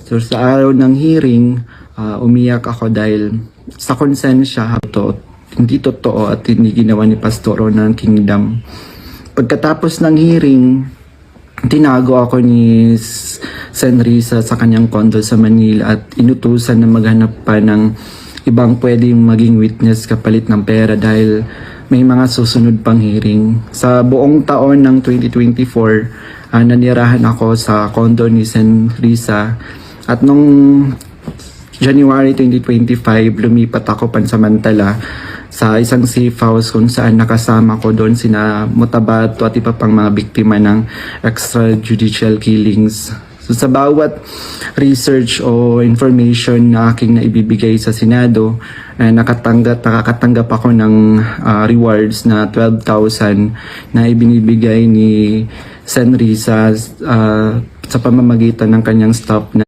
So sa araw ng hearing, umiyak ako dahil sa konsensya hindi totoo at hindi ginawa ni Pastor ng Kingdom. Pagkatapos ng hearing, tinago ako ni Sen Risa sa kanyang condo sa Manila at inutusan na maghanap pa ng ibang pwedeng maging witness kapalit ng pera dahil may mga susunod pang hearing. Sa buong taon ng 2024, nanirahan ako sa condo ni Sen Risa at nung January 2025, lumipat ako pansamantala sa isang safe house kung saan nakasama ko doon sina Mutabato at iba pang mga biktima ng extrajudicial killings. So sa bawat research o information na aking naibibigay sa Senado, nakakatanggap ako ng rewards na 12,000 na ibinibigay ni Sen Risa sa pamamagitan ng kanyang staff na